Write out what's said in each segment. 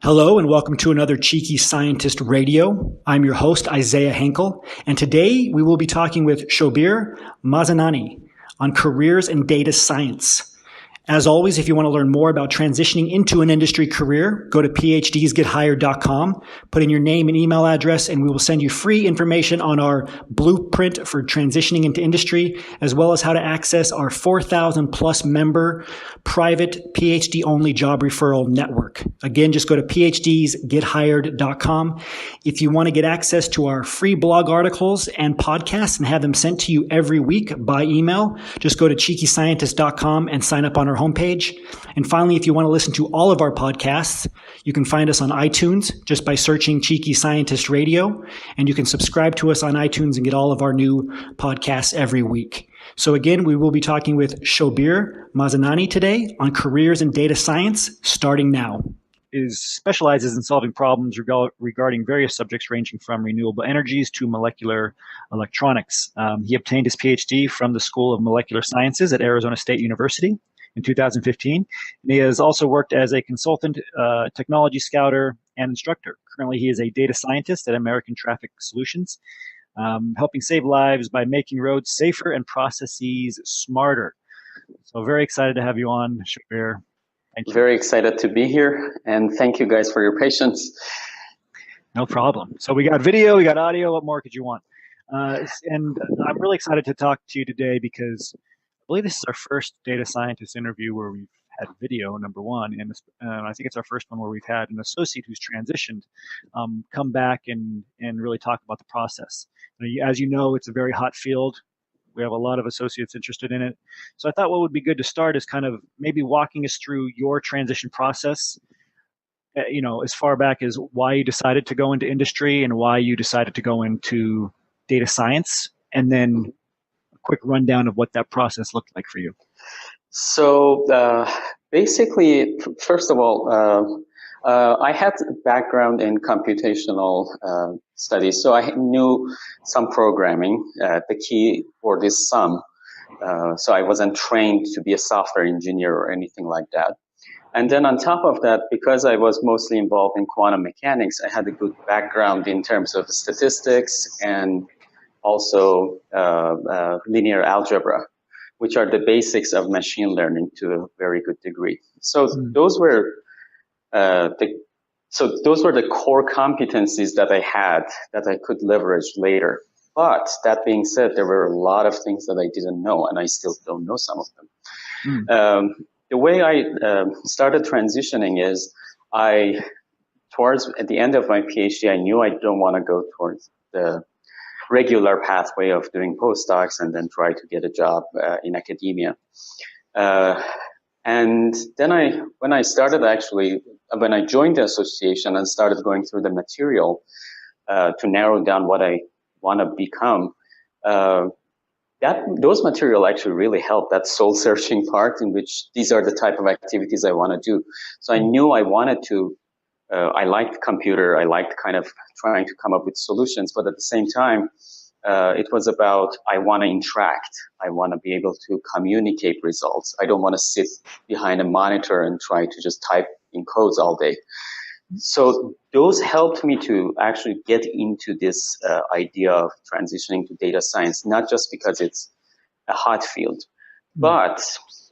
Hello and welcome to another Cheeky Scientist Radio. I'm your host, Isaiah Henkel, and today we will be talking with Shobeir Mazinani on careers in data science. As always, if you want to learn more about transitioning into an industry career, go to phdsgethired.com, put in your name and email address, and we will send you free information on our blueprint for transitioning into industry, as well as how to access our 4,000 plus member private PhD only job referral network. Again, just go to phdsgethired.com. If you want to get access to our free blog articles and podcasts and have them sent to you every week by email, just go to cheekyscientist.com and sign up on our homepage. And finally, if you want to listen to all of our podcasts, you can find us on iTunes just by searching Cheeky Scientist Radio, and you can subscribe to us on iTunes and get all of our new podcasts every week. So again, we will be talking with Shobeir Mazinani today on careers in data science, starting now. Specializes in solving problems regarding various subjects ranging from renewable energies to molecular electronics. He obtained his Ph.D. from the School of Molecular Sciences at Arizona State University in 2015. And he has also worked as a consultant, technology scouter, and instructor. Currently, he is a data scientist at American Traffic Solutions, helping save lives by making roads safer and processes smarter. So very excited to have you on, Shabbir. Thank you. Very excited to be here, and thank you guys for your patience. No problem. So we got video, we got audio. What more could you want? And I'm really excited to talk to you today because I believe this is our first data scientist interview where we've had video, number one, and I think it's our first one where we've had an associate who's transitioned come back and really talk about the process. As you know, it's a very hot field. We have a lot of associates interested in it. So I thought what would be good to start is kind of maybe walking us through your transition process, as far back as why you decided to go into industry and why you decided to go into data science, and then quick rundown of what that process looked like for you. So basically, first of all, I had a background in computational studies, so I knew some programming. The key word is some. So I wasn't trained to be a software engineer or anything like that. And then on top of that, because I was mostly involved in quantum mechanics, I had a good background in terms of statistics and also linear algebra, which are the basics of machine learning to a very good degree. So those were the core competencies that I had that I could leverage later. But that being said, there were a lot of things that I didn't know, and I still don't know some of them. The way I started transitioning is at the end of my PhD, I knew I don't want to go towards the regular pathway of doing postdocs and then try to get a job in academia. And then when I joined the association and started going through the material to narrow down what I want to become, those material actually really helped that soul searching part in which these are the type of activities I want to do. So I knew I wanted to, I liked computer, I liked kind of trying to come up with solutions, but at the same time, it was about, I want to interact. I want to be able to communicate results. I don't want to sit behind a monitor and try to just type in codes all day. So those helped me to actually get into this idea of transitioning to data science, not just because it's a hot field, but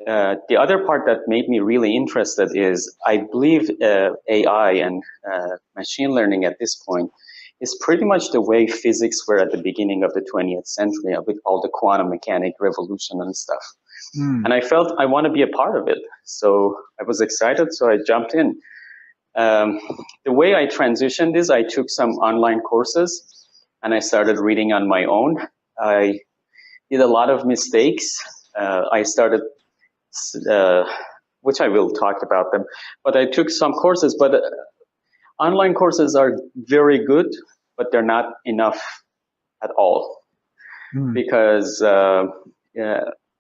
the other part that made me really interested is I believe AI and machine learning at this point is pretty much the way physics were at the beginning of the 20th century with all the quantum mechanic revolution and stuff. And I felt I want to be a part of it. So I was excited, so I jumped in. The way I transitioned is I took some online courses and I started reading on my own. I did a lot of mistakes. I started, which I will talk about them, but I took some courses, but online courses are very good, but they're not enough at all because a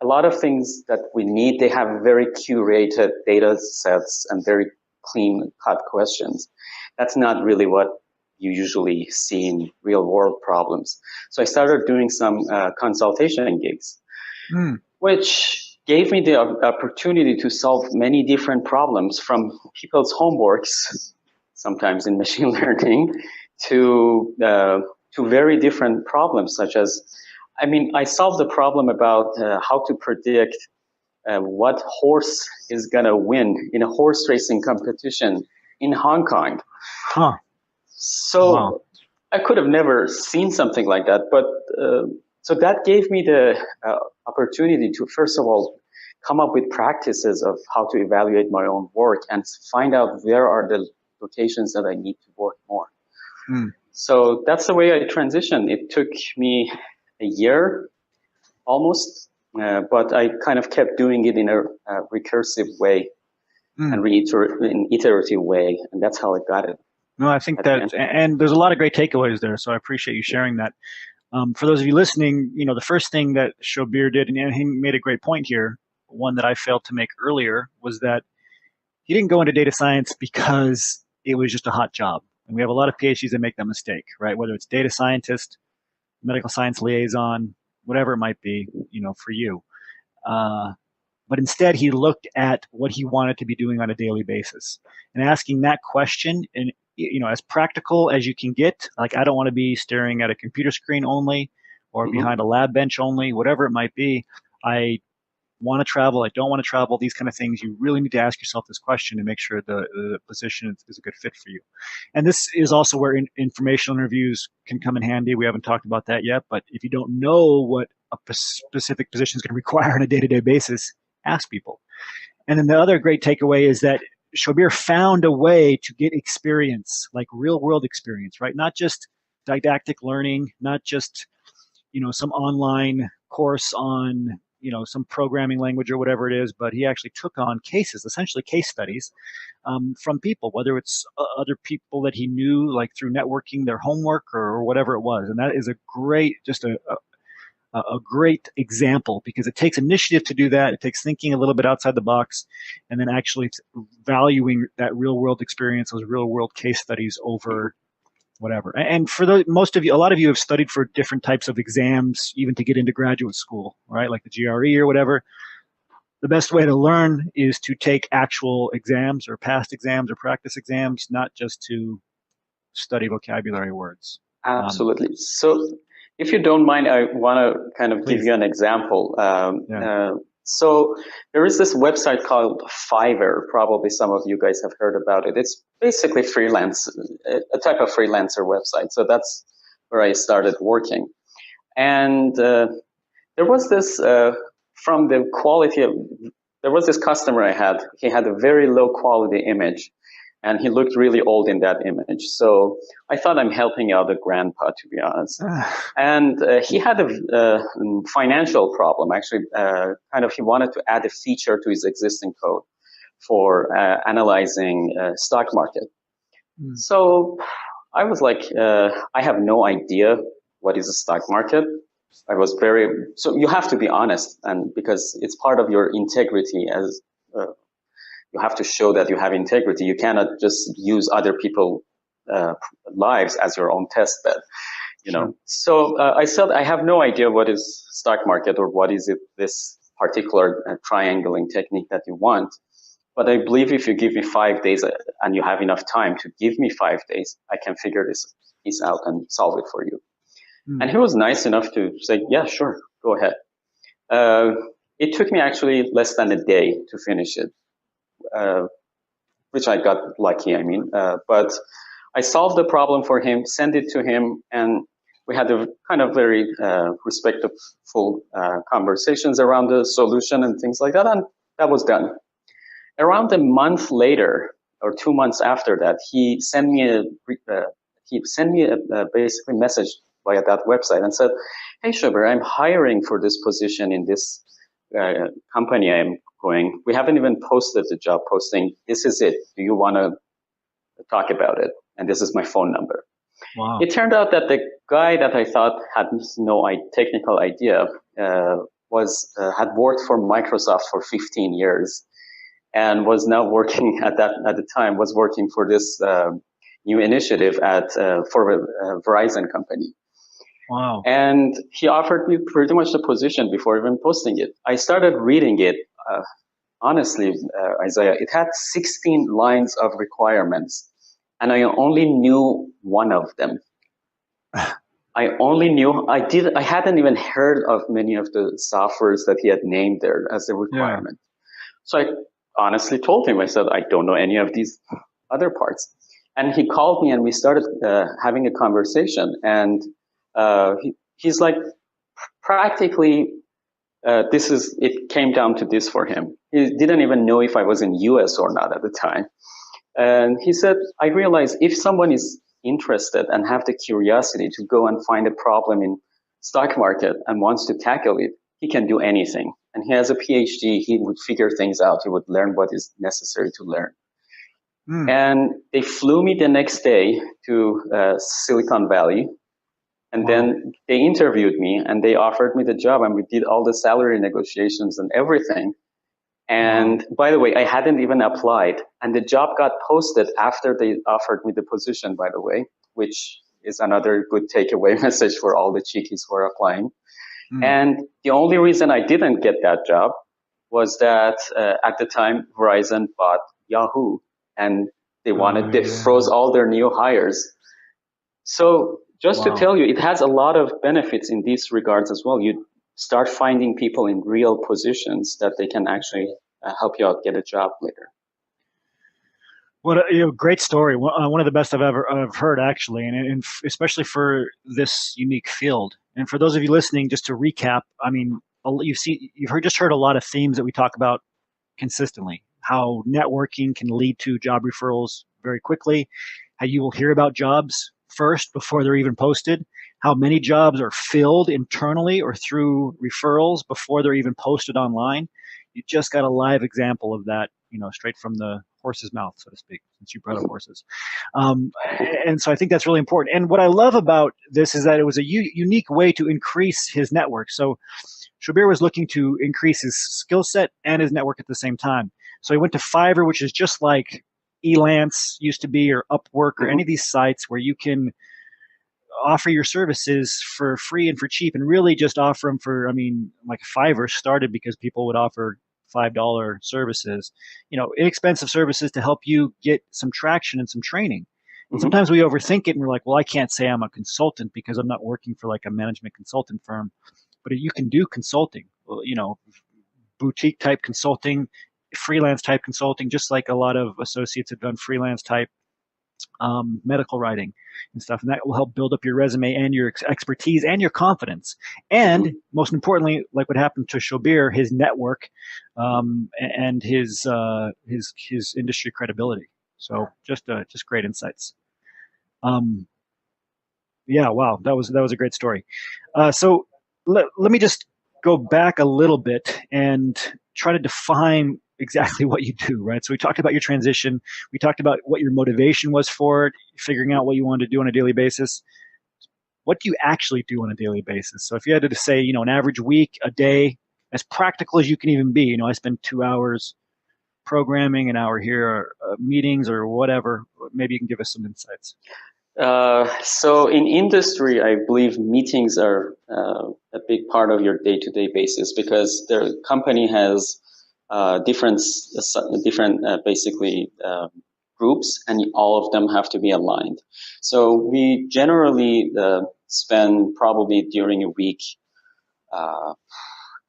lot of things that we need, they have very curated data sets and very clean cut questions. That's not really what you usually see in real world problems. So I started doing some consultation gigs, which gave me the opportunity to solve many different problems from people's homeworks sometimes in machine learning, to very different problems, such as, I solved the problem about how to predict what horse is going to win in a horse racing competition in Hong Kong. Huh. So wow. I could have never seen something like that, but so that gave me the opportunity to, first of all, come up with practices of how to evaluate my own work and find out where are the locations that I need to work more. So that's the way I transitioned. It took me a year almost, but I kind of kept doing it in a recursive way and an iterative way, and that's how I got it. No, I think that, and there's a lot of great takeaways there, so I appreciate you sharing that. For those of you listening, the first thing that Shobeir did, and he made a great point here, one that I failed to make earlier, was that he didn't go into data science because it was just a hot job. And we have a lot of PhDs that make that mistake, right? Whether it's data scientist, medical science liaison, whatever it might be, for you. But instead, he looked at what he wanted to be doing on a daily basis and asking that question, and as practical as you can get. Like, I don't want to be staring at a computer screen only, or behind a lab bench only, whatever it might be. I want to travel, I don't want to travel, these kind of things. You really need to ask yourself this question to make sure the position is a good fit for you. And this is also where informational interviews can come in handy. We haven't talked about that yet, but if you don't know what a specific position is going to require on a day-to-day basis, ask people. And then the other great takeaway is that Shobeir found a way to get experience, like real-world experience, right? Not just didactic learning, not just, some online course on some programming language or whatever it is, but he actually took on cases, essentially case studies from people, whether it's other people that he knew, like through networking, their homework or whatever it was. And that is a great, just a great example, because it takes initiative to do that. It takes thinking a little bit outside the box, and then actually valuing that real world experience, those real world case studies over whatever. And for a lot of you have studied for different types of exams, even to get into graduate school, right? Like the GRE or whatever. The best way to learn is to take actual exams or past exams or practice exams, not just to study vocabulary words. Absolutely. So if you don't mind, I want to kind of give you an example. So there is this website called Fiverr. Probably some of you guys have heard about it. It's basically freelance, a type of freelancer website. So that's where I started working. And there was this, from the quality of, there was this customer I had. He had a very low quality image, and he looked really old in that image. So I thought, I'm helping out a grandpa, to be honest. And he had a financial problem. Actually, he wanted to add a feature to his existing code for analyzing stock market. So I was like, I have no idea what is a stock market. So you have to be honest, and because it's part of your integrity as you have to show that you have integrity. You cannot just use other people's lives as your own test bed, Sure. So I said, I have no idea what is stock market or what is it, this particular triangling technique that you want. But I believe if you give me 5 days and you have enough time to give me 5 days, I can figure this piece out and solve it for you. And he was nice enough to say, yeah, sure, go ahead. It took me actually less than a day to finish it. Which I got lucky, but I solved the problem for him, sent it to him, and we had a kind of very respectful conversations around the solution and things like that, and that was done. Around a month later, or 2 months after that, he sent me a basically message via that website and said, "Hey, Shabbir, I'm hiring for this position in this company I'm going. We haven't even posted the job posting. This is it. Do you want to talk about it? And this is my phone number." Wow. It turned out that the guy that I thought had no technical idea had worked for Microsoft for 15 years and was now working at the time was working for this new initiative for a Verizon company. Wow. And he offered me pretty much the position before even posting it. I started reading it. Honestly, Isaiah, it had 16 lines of requirements. and I only knew one of them. I hadn't even heard of many of the softwares that he had named there as a requirement. So I honestly told him, I said, I don't know any of these other parts. And he called me and we started having a conversation. And he's like, practically, it came down to this for him. He didn't even know if I was in US or not at the time. And he said, I realized if someone is interested and have the curiosity to go and find a problem in stock market and wants to tackle it, he can do anything. And he has a Ph.D. He would figure things out. He would learn what is necessary to learn. And they flew me the next day to Silicon Valley. And then they interviewed me and they offered me the job and we did all the salary negotiations and everything. And by the way, I hadn't even applied. And the job got posted after they offered me the position, by the way, which is another good takeaway message for all the cheekies who are applying. And the only reason I didn't get that job was that at the time, Verizon bought Yahoo and they froze all their new hires. So just to tell you, it has a lot of benefits in these regards as well. You start finding people in real positions that they can actually help you out get a job later. What a great story! One of the best I've heard, actually, and especially for this unique field. And for those of you listening, just to recap, I mean, you've heard a lot of themes that we talk about consistently. How networking can lead to job referrals very quickly. How you will hear about jobs first before they're even posted. How many jobs are filled internally or through referrals before they're even posted online. You just got a live example of that, straight from the horse's mouth, so to speak, since you brought up horses. And so I think that's really important. And what I love about this is that it was a unique way to increase his network. So Shobeir was looking to increase his skill set and his network at the same time. So he went to Fiverr, which is just like Elance used to be, or Upwork, or any of these sites where you can offer your services for free and for cheap, and really just offer them for, like Fiverr started because people would offer $5 services, inexpensive services to help you get some traction and some training. And sometimes we overthink it and we're like, well, I can't say I'm a consultant because I'm not working for like a management consultant firm. But you can do consulting, boutique type consulting, freelance type consulting, just like a lot of associates have done freelance type medical writing and stuff. And that will help build up your resume and your expertise and your confidence. And most importantly, like what happened to Shabbir, his network and his industry credibility. So just great insights. Yeah, wow, that was a great story. So let me just go back a little bit and try to define exactly what you do, right? So we talked about your transition. We talked about what your motivation was for it, figuring out what you wanted to do on a daily basis. What do you actually do on a daily basis? So if you had to say, an average week, a day, as practical as you can even be, I spend 2 hours programming, an hour here, or meetings or whatever. Maybe you can give us some insights. So in industry, I believe meetings are a big part of your day-to-day basis because the company has different basically groups, and all of them have to be aligned. So we generally spend probably during a week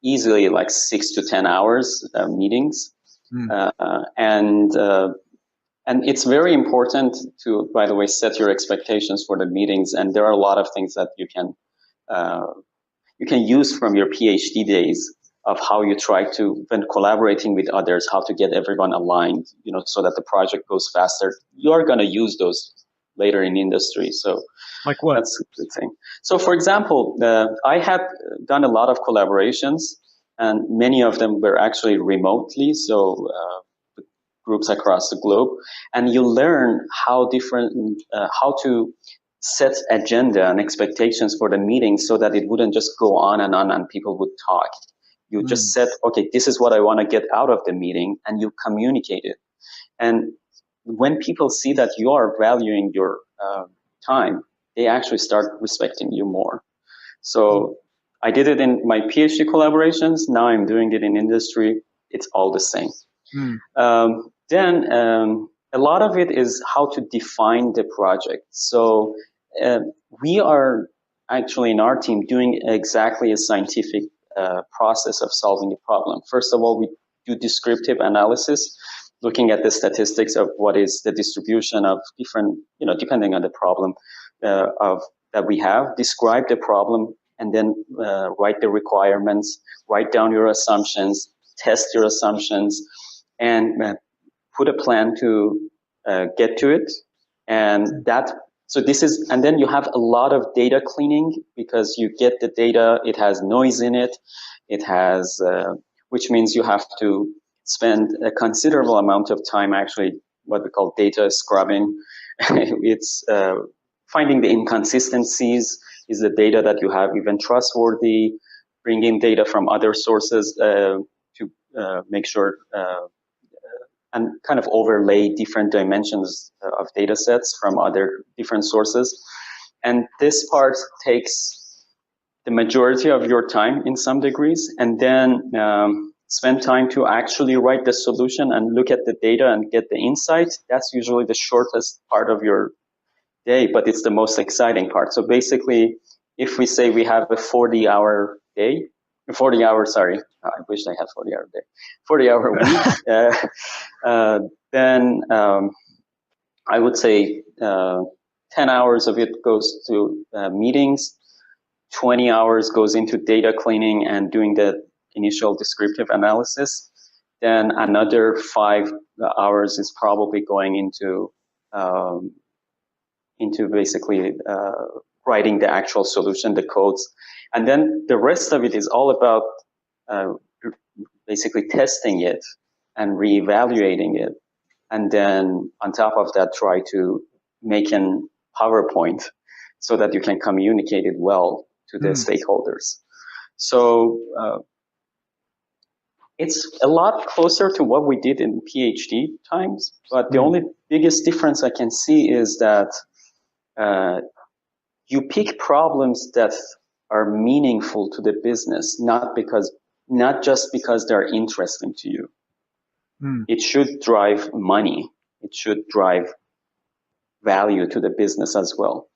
easily like 6 to 10 hours meetings, and it's very important to, by the way, set your expectations for the meetings. And there are a lot of things that you can use from your PhD days of how you try to, when collaborating with others, how to get everyone aligned, so that the project goes faster. You are going to use those later in industry. So like what? That's a good thing. So for example, I had done a lot of collaborations, and many of them were actually remotely. So groups across the globe, and you learn how to set agenda and expectations for the meeting so that it wouldn't just go on and people would talk. You just said, okay, this is what I want to get out of the meeting, and you communicate it. And when people see that you are valuing your time, they actually start respecting you more. So I did it in my PhD collaborations. Now I'm doing it in industry. It's all the same. Then a lot of it is how to define the project. So we are actually in our team doing exactly a scientific process of solving a problem. First of all, we do descriptive analysis, looking at the statistics of what is the distribution of different, depending on the problem that we have, describe the problem, and then write the requirements, write down your assumptions, test your assumptions, and put a plan to get to it. And then you have a lot of data cleaning, because you get the data, it has noise in it, which means you have to spend a considerable amount of time actually what we call data scrubbing. It's finding the inconsistencies. Is the data that you have even trustworthy? Bringing data from other sources to make sure and kind of overlay different dimensions of data sets from other different sources. And this part takes the majority of your time in some degrees, and then spend time to actually write the solution and look at the data and get the insight. That's usually the shortest part of your day, but it's the most exciting part. So basically, if we say we have a 40-hour day, 40 hours, sorry, I wish I had 40-hour day, 40-hour week, then I would say 10 hours of it goes to meetings, 20 hours goes into data cleaning and doing the initial descriptive analysis. Then another 5 hours is probably going into basically writing the actual solution, the codes. And then the rest of it is all about basically testing it and reevaluating it. And then on top of that, try to make an PowerPoint so that you can communicate it well to the stakeholders. So it's a lot closer to what we did in PhD times, but the only biggest difference I can see is that you pick problems that are meaningful to the business, not just because they're interesting to you. It should drive money. It should drive value to the business as well.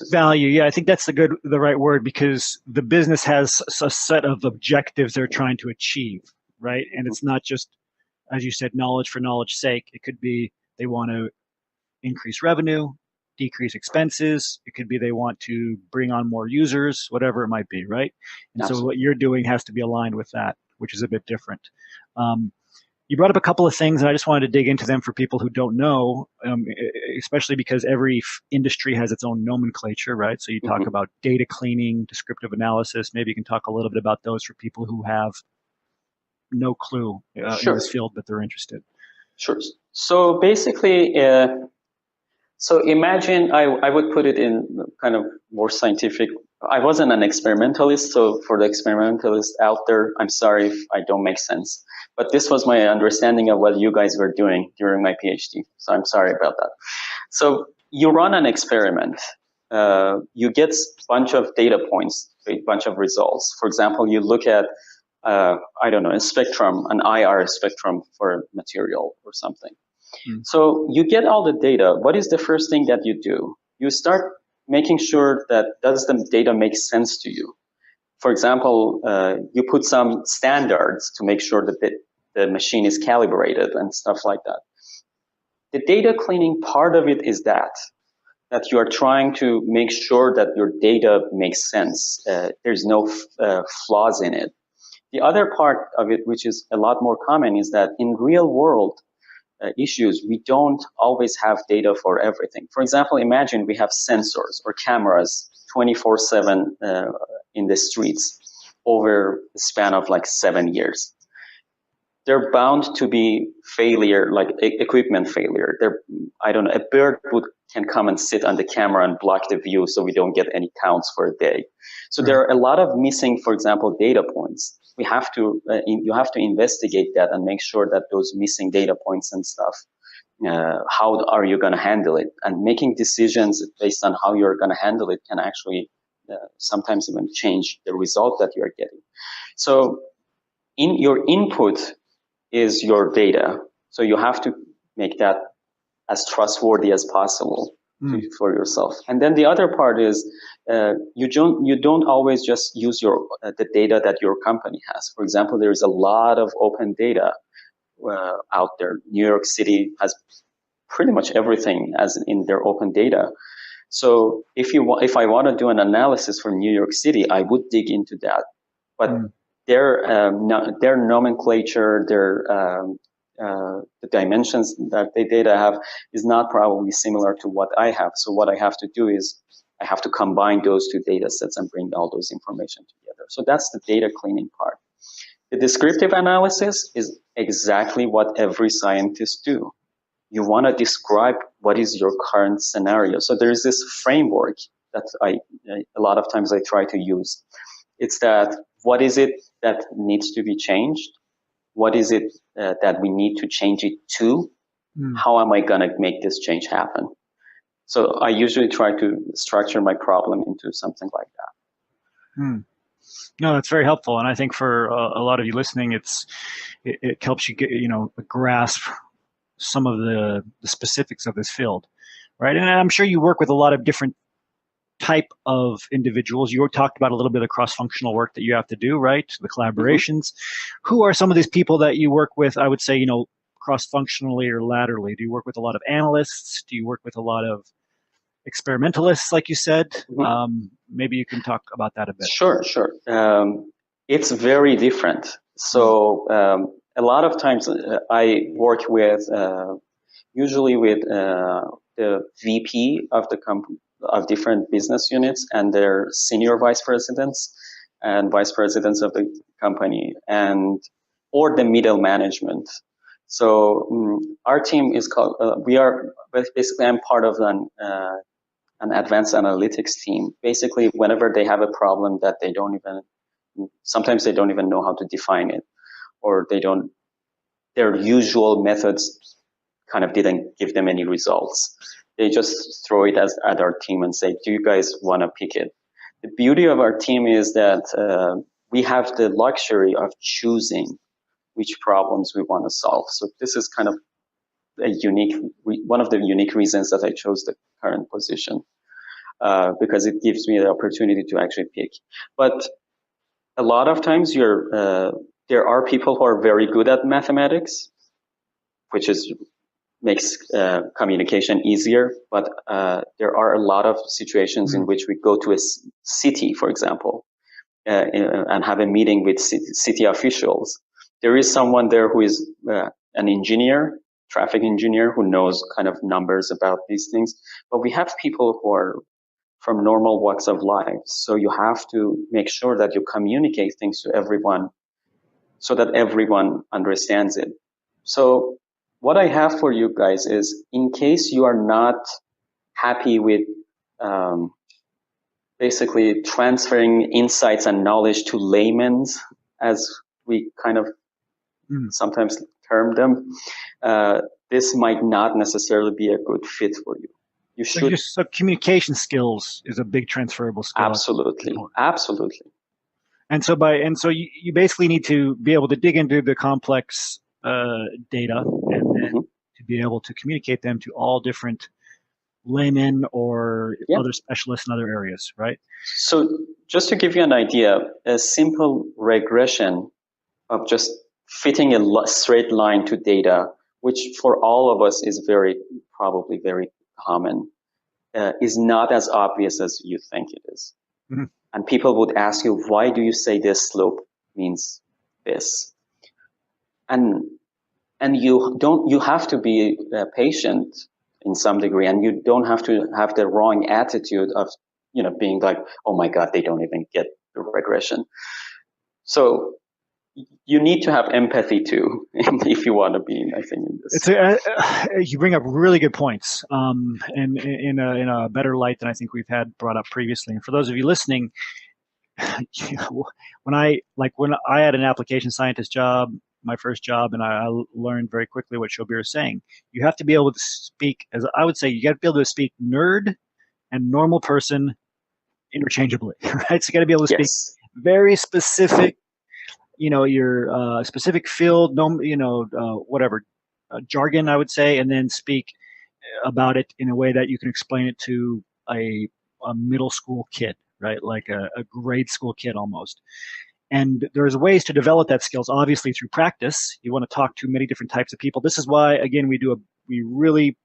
Value, yeah, I think that's the right word, because the business has a set of objectives they're trying to achieve, right? And it's not just, as you said, knowledge for knowledge's sake. It could be they want to increase revenue, decrease expenses. It could be they want to bring on more users, whatever it might be, right? And Absolutely. So what you're doing has to be aligned with that, which is a bit different. You brought up a couple of things, and I just wanted to dig into them for people who don't know, especially because every industry has its own nomenclature, right? So you talk about data cleaning, descriptive analysis. Maybe you can talk a little bit about those for people who have no clue in this field, but they're interested. Sure. So basically, so imagine I would put it in kind of more scientific. I wasn't an experimentalist, so for the experimentalists out there, I'm sorry if I don't make sense. But this was my understanding of what you guys were doing during my PhD. So I'm sorry about that. So you run an experiment. You get a bunch of data points, a bunch of results. For example, you look at, a spectrum, an IR spectrum for a material or something. So you get all the data. What is the first thing that you do? You start making sure that does the data make sense to you? For example, you put some standards to make sure that the machine is calibrated and stuff like that. The data cleaning part of it is that you are trying to make sure that your data makes sense. There's no flaws in it. The other part of it, which is a lot more common, is that in real world issues, we don't always have data for everything. For example, imagine we have sensors or cameras 24/7 in the streets over the span of like 7 years. They're bound to be failure, like equipment failure. A bird can come and sit on the camera and block the view so we don't get any counts for a day. So there are a lot of missing, for example, data points. You have to investigate that and make sure that those missing data points and stuff, how are you going to handle it? And making decisions based on how you're going to handle it can actually sometimes even change the result that you're getting. So in your input is your data. So you have to make that as trustworthy as possible for yourself. And then the other part is you don't always just use the data that your company has. For example, there is a lot of open data out there. New York City has pretty much everything as in their open data. So if I want to do an analysis for New York City, I would dig into that. But their nomenclature, the dimensions that the data have is not probably similar to what I have. So what I have to do is I have to combine those two data sets and bring all those information together. So that's the data cleaning part. The descriptive analysis is exactly what every scientist do. You want to describe what is your current scenario. So there is this framework that a lot of times I try to use. It's that what is it that needs to be changed? What is it that we need to change it to? How am I going to make this change happen? So I usually try to structure my problem into something like that. No, that's very helpful. And I think for a lot of you listening, it helps you get, grasp some of the specifics of this field, right? And I'm sure you work with a lot of different type of individuals. You talked about a little bit of cross-functional work that you have to do, right? The collaborations. Who are some of these people that you work with, I would say, cross-functionally or laterally? Do you work with a lot of analysts? Do you work with a lot of experimentalists, like you said? Maybe you can talk about that a bit. Sure. It's very different. So a lot of times I work with, usually with the VP of the company, of different business units and their senior vice presidents and vice presidents of the company or the middle management. So our team is called, basically I'm part of an advanced analytics team. Basically, whenever they have a problem that sometimes they don't even know how to define it, or their usual methods kind of didn't give them any results. They just throw it at our team and say, do you guys want to pick it? The beauty of our team is that we have the luxury of choosing which problems we want to solve. So this is kind of one of the unique reasons that I chose the current position, because it gives me the opportunity to actually pick. But a lot of times there are people who are very good at mathematics, which makes communication easier. But there are a lot of situations in which we go to a city, for example, and have a meeting with city officials. There is someone there who is an engineer, traffic engineer, who knows kind of numbers about these things. But we have people who are from normal walks of life. So you have to make sure that you communicate things to everyone so that everyone understands it. So what I have for you guys is, in case you are not happy with basically transferring insights and knowledge to laymen, as we kind of sometimes term them, this might not necessarily be a good fit for you. You should. So communication skills is a big transferable skill. Absolutely. And so you basically need to be able to dig into the complex data and then to be able to communicate them to all different laymen or other specialists in other areas, right? So just to give you an idea, a simple regression of just fitting a straight line to data, which for all of us is probably very common, is not as obvious as you think it is. And people would ask you, why do you say this slope means this? And you have to be patient in some degree, and you don't have to have the wrong attitude of, being like, oh my God, they don't even get the regression. So you need to have empathy too, if you want to be, I think, in this. You bring up really good points, and in a better light than I think we've had brought up previously. And for those of you listening, when I had an application scientist job, my first job, and I learned very quickly what Shobeir is saying. You have to be able to speak, as I would say, you got to be able to speak nerd and normal person interchangeably, right? So you got to be able to speak very specific, your specific field, whatever jargon, I would say, and then speak about it in a way that you can explain it to a middle school kid, right? Like a grade school kid almost. And there's ways to develop that skills, obviously through practice. You want to talk to many different types of people. This is why, again, we really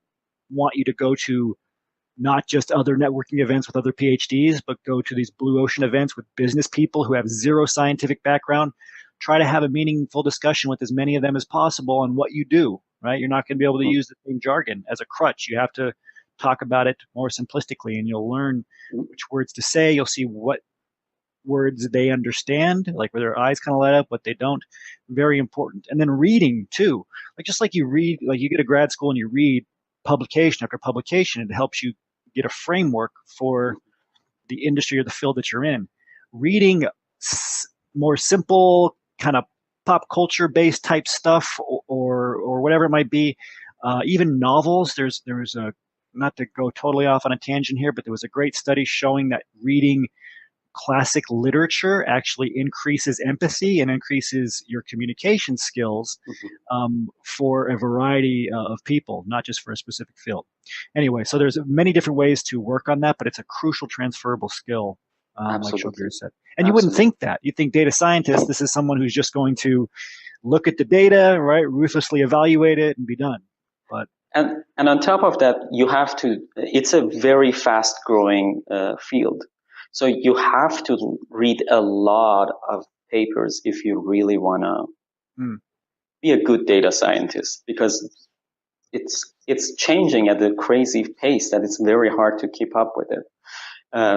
want you to go to not just other networking events with other PhDs, but go to these blue ocean events with business people who have zero scientific background. Try to have a meaningful discussion with as many of them as possible on what you do, right? You're not going to be able to use the same jargon as a crutch. You have to talk about it more simplistically, and you'll learn which words to say. You'll see what words they understand, like where their eyes kind of light up, what they don't. Very important. And then reading too. Like just like you read, like you get a grad school and you read publication after publication, it helps you get a framework for the industry or the field that you're in. Reading more simple kind of pop culture based type stuff or whatever it might be, even novels. There's a, not to go totally off on a tangent here, but there was a great study showing that reading classic literature actually increases empathy and increases your communication skills for a variety of people, not just for a specific field. Anyway, so there's many different ways to work on that, but it's a crucial transferable skill, like Shabbir said. And you wouldn't think that. You think data scientist, this is someone who's just going to look at the data, right, ruthlessly evaluate it and be done. But and on top of that, you have to, it's a very fast growing field. So you have to read a lot of papers if you really want to be a good data scientist, because it's changing at a crazy pace that it's very hard to keep up with it.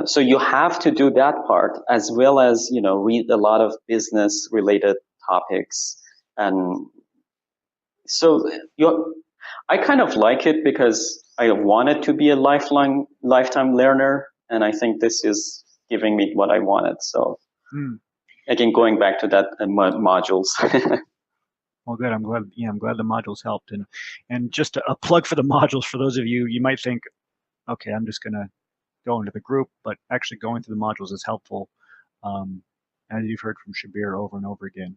So you have to do that part as well as, read a lot of business related topics. And so I kind of like it because I wanted to be a lifetime learner. And I think this is giving me what I wanted. So again, going back to that modules. Well, good. I'm glad the modules helped. And just a plug for the modules for those of you, you might think, okay, I'm just going to go into the group, but actually going through the modules is helpful. As you've heard from Shabbir over and over again.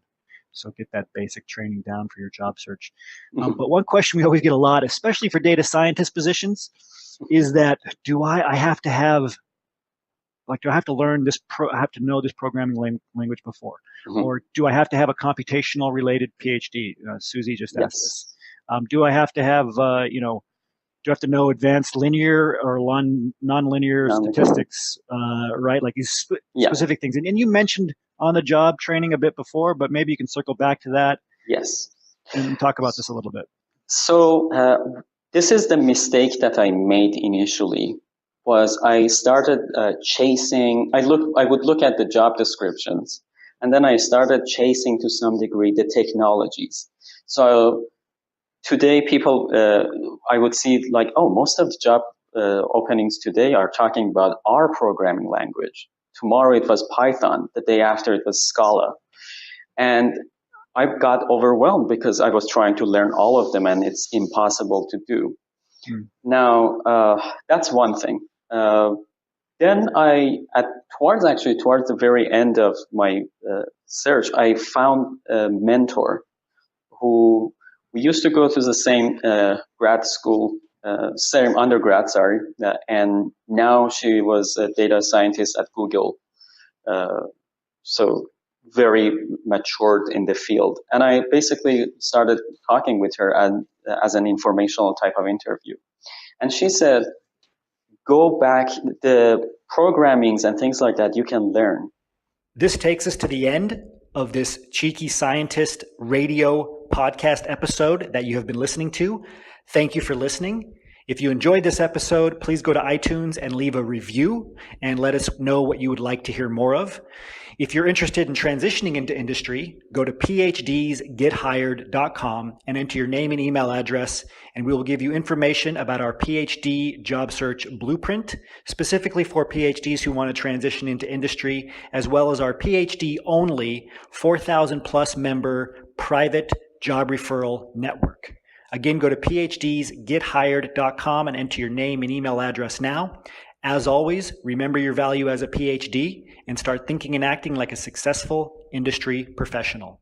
So get that basic training down for your job search. But one question we always get a lot, especially for data scientist positions, is that do I have to have, like, do I have to learn this, I have to know this programming language before? Or do I have to have a computational related PhD? Susie just asked this. Do I have to have, do I have to know advanced linear or nonlinear statistics, right? Like these specific things. And you mentioned on the job training a bit before, but maybe you can circle back to that. Yes. And talk about this a little bit. So this is the mistake that I made initially. Was I started chasing, I would look at the job descriptions, and then I started chasing to some degree the technologies. So today people, I would see like, oh, most of the job openings today are talking about our programming language. Tomorrow it was Python. The day after it was Scala. And I got overwhelmed because I was trying to learn all of them and it's impossible to do. Now, that's one thing. Then towards the very end of my search, I found a mentor who we used to go to the same grad school, same undergrad, and now she was a data scientist at Google. So very matured in the field. And I basically started talking with her as an informational type of interview. And she said, go back, the programmings and things like that you can learn. This takes us to the end of this Cheeky Scientist radio podcast episode that you have been listening to. Thank you for listening. If you enjoyed this episode, please go to iTunes and leave a review and let us know what you would like to hear more of. If you're interested in transitioning into industry, go to phdsgethired.com and enter your name and email address, and we will give you information about our PhD job search blueprint, specifically for PhDs who want to transition into industry, as well as our PhD-only 4,000-plus member private job referral network. Again, go to phdsgethired.com and enter your name and email address now. As always, remember your value as a PhD and start thinking and acting like a successful industry professional.